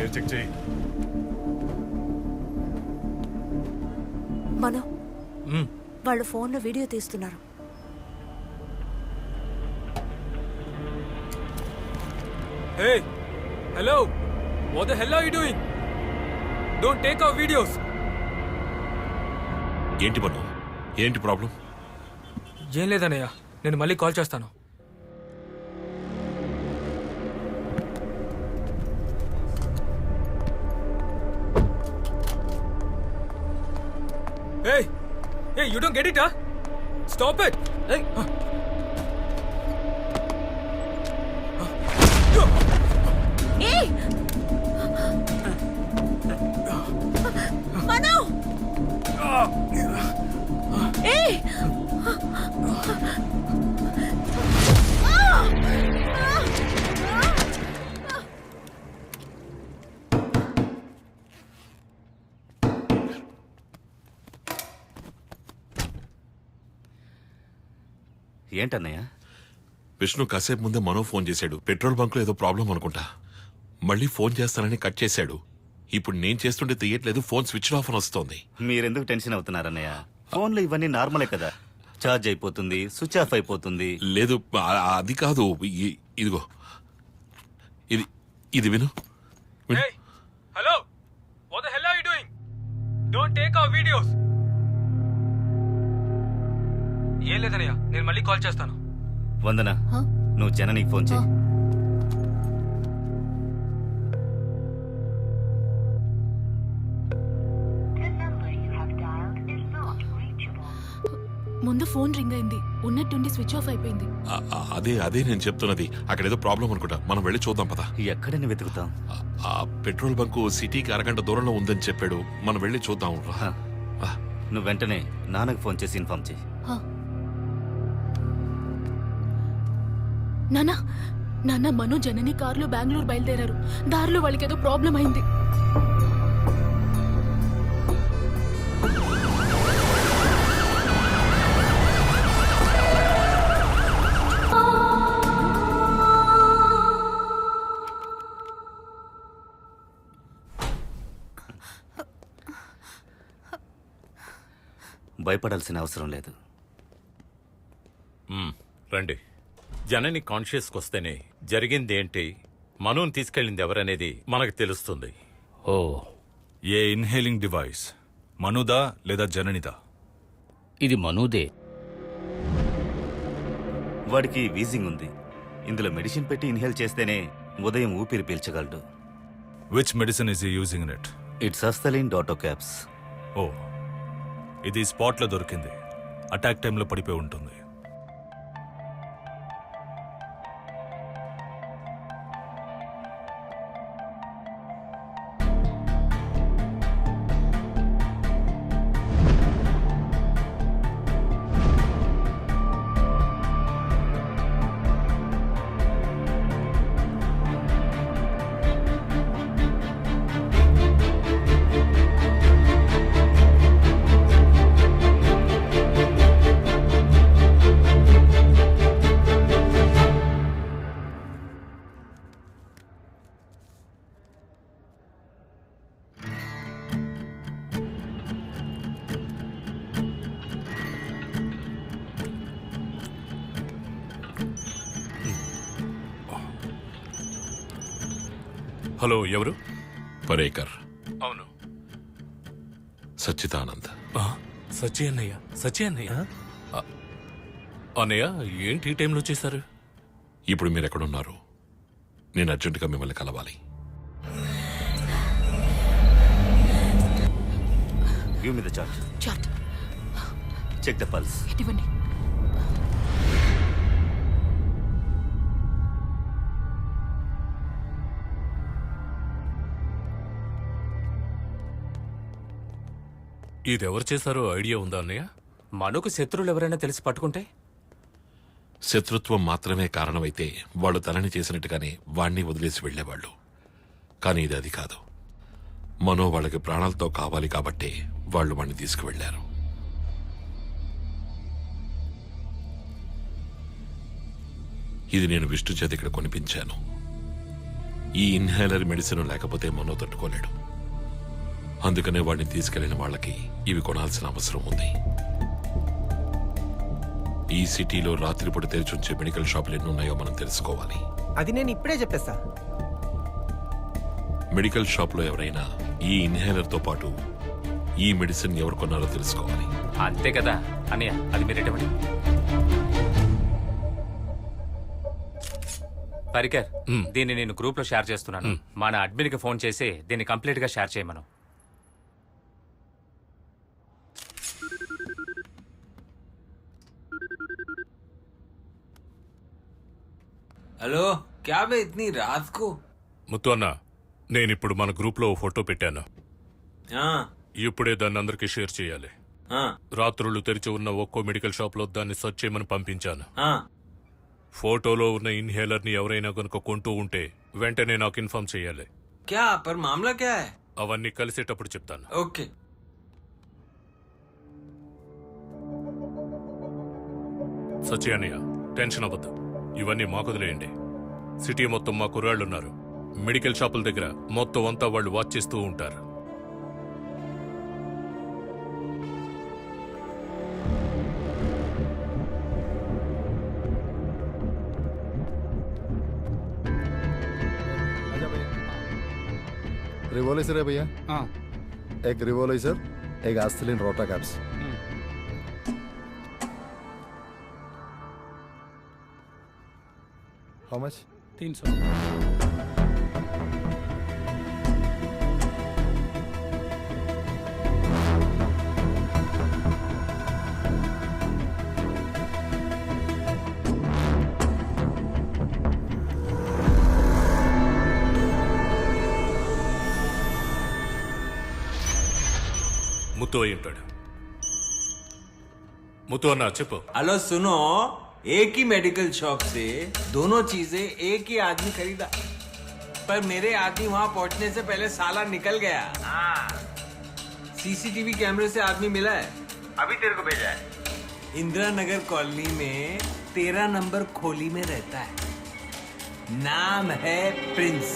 పేరు చెక్ చేయి. మనో వాళ్ళు ఫోన్లో వీడియో తీస్తున్నారు. Hey, hello. What the hell are you doing? Don't take our videos. ఏంటి మను, ఏంటి ప్రాబ్లం? ఏం లేదన్నయ్య, నేను మళ్ళీ కాల్ చేస్తాను. Hey, hey, you don't get it, huh? Stop it. Hey. ఏయ్! మనో! ఏయ్! ఏంటన్నయ్య? విష్ణు కాసేపు ముందే మనో ఫోన్ చేశాడు. పెట్రోల్ బంక్ లో ఏదో ప్రాబ్లం అనుకుంటా. మళ్ళీ ఫోన్ చేస్తానని కట్ చేశాడు. ఇప్పుడు నేను చేస్తుంటే తీయట్లేదు, ఫోన్ స్విచ్ ఆఫ్ అని వస్తోంది. మీరెందుకు టెన్షన్ అవుతున్నారన్నయ్య? ఫోన్లో ఇవన్నీ నార్మలే కదా. ఛార్జ్ అయిపోతుంది, స్విచ్ ఆఫ్ అయిపోతుంది. లేదు అది కాదు, ఇదిగో ఇది ఇది విను. Hey, hello. What the hell are you doing? Don't take our videos. ఏం లేదన్నయ్య, నేను మళ్ళీ కాల్ చేస్తాను. వందన, నువ్వు జననికి ఫోన్ చేయి. ముందు ఫోన్ రింగ్ అయింది, ఉన్నట్టుండి స్విచ్ ఆఫ్ అయిపోయింది. అదే నేను చెప్తున్నది. అక్కడ ఏదో ప్రాబ్లం అనుకుంటా. మనం వెళ్ళి చూద్దాం పదా. ఎక్కడని వెతుకుతాం? ఆ పెట్రోల్ బంకు సిటీకి అరగంట దూరంలో ఉందని చెప్పాడు. మనం వెళ్ళి చూద్దాం. నువ్వు వెంటనే నాన్నకు ఫోన్ చేసి ఇన్ఫార్మ్ చేయి. నానా, నాన్న మను జనని కారులో బెంగళూరు బయలుదేరారు. దారిలో వాళ్ళకి ఏదో ప్రాబ్లం అయింది. భయపడాల్సిన అవసరం లేదు. రండి. జనని కాన్షియస్కి వస్తేనే జరిగింది ఏంటి, మనోని తీసుకెళ్ళింది ఎవరనేది మనకు తెలుస్తుంది. ఓ, ఏ ఇన్హేలింగ్ డివైస్ మనుదా లేదా జననిదా? ఇది మనుదే. వాడికి వీజింగ్ ఉంది. ఇందులో మెడిసిన్ పెట్టి ఇన్హేల్ చేస్తేనే ఉదయం ఊపిరి పీల్చగలడు. Which medicine is using it? It's Asthalin డాటో క్యాప్స్. ఓ, ఇది స్పాట్లో దొరికింది. అటాక్ టైంలో పడిపోయి ఉంటుంది. హలో, ఎవరు? పరేకర్. అవును. సచ్చిదానంద్. సచి అన్నయ్య, సచి అన్నయ్య. అన్నయ్య, ఏంటి ఈ టైంలో చేశారు? ఇప్పుడు మీరు ఎక్కడున్నారు? నేను అర్జెంటుగా మిమ్మల్ని కలవాలి. Give me the chart. Chart. Check the pulse. ఇవ్వండి. ఇది ఎవరు చేశారో ఐడియా ఉందా అన్నయ్య? మనుకు శత్రువులు ఎవరైనా తెలిసి పట్టుకుంటే? శత్రుత్వం మాత్రమే కారణమైతే వాళ్ళు తనని చేసినట్టుగానే వాణ్ణి వదిలేసి వెళ్లేవాళ్ళు. కానీ ఇది అది కాదు. మనో వాళ్ళకి ప్రాణాలతో కావాలి కాబట్టే వాళ్ళు వాణ్ణి తీసుకువెళ్లారు. ఇది నేను విష్ణు చేత ఇక్కడ కొనిపించాను. ఈ ఇన్హేలర్ మెడిసిన్ లేకపోతే మనో తట్టుకోలేడు. అందుకనే వాడిని తీసుకెళ్లిన వాళ్ళకి ఇవి కొనాల్సిన అవసరం ఉంది. ఈ సిటీలో రాత్రిపూట తెరిచుంచే మెడికల్ షాపులు ఎన్ని ఉన్నాయో మనం తెలుసుకోవాలి. అది నేను ఇప్పుడే చెప్పేస్తా. మెడికల్ షాప్ లో ఎవరైనా ఈ ఇన్హేలర్ తో పాటు ఈ మెడిసిన్ ఎవరు కొన్నారో తెలుసుకోవాలి. అంతే కదా అన్నయ్య, అది మీరేటండి. పరికర్, దీన్ని నేను గ్రూప్ లో షేర్ చేస్తున్నాను. మన అడ్మిన్ కి ఫోన్ చేసి దీన్ని కంప్లీట్ గా షేర్ చేయమను. हेलो क्या बे इतनी रात को? ముత్తు అన్న, నేనిప్పుడు మన గ్రూప్ లో ఫోటో పెట్టాను. हाँ ఇప్పుడే దాన్ని అందరికీ షేర్ చేయాలి. हाँ రాత్రుళ్ళు తెరిచి ఉన్న ఒక్కో మెడికల్ షాప్ లో దాన్ని సెర్చ్ చేయమని పంపించాను. हाँ ఫోటోలో ఉన్న ఇన్హేలర్ ని ఎవరైనా గనుక కొంటూ ఉంటే వెంటనే నాకు ఇన్ఫార్మ్ చేయాలి. क्या पर मामला क्या है? అవన్నీ కలిసేటప్పుడు చెప్తాను. ओके. సచి అన్నయ్య, టెన్షన్ అవ్వద్దు. ఇవన్నీ మాకు వదిలేయండి. సిటీ మొత్తం మా కుర్రాళ్ళున్నారు. మెడికల్ షాపుల దగ్గర మొత్తం అంతా వాళ్ళు వాచ్ చేస్తూ ఉంటారు. रिवॉल्यूसर है भैया. हाँ. एक रिवॉल्यूसर, एक आस्थिलिन रोटा कैप्स. How much? 300. ముత్తు అయి ఉంటాడు. ముత్తు అన్న చెప్పు. हेलो सुनो, एक ही मेडिकल शॉप से दोनों चीजें एक ही आदमी खरीदा, पर मेरे आदमी वहां पहुंचने से पहले साला निकल गया. सीसीटीवी कैमरे से आदमी मिला है, अभी तेरे को भेजा है. इंदिरा नगर कॉलोनी में 13 नंबर खोली में रहता है. नाम है प्रिंस.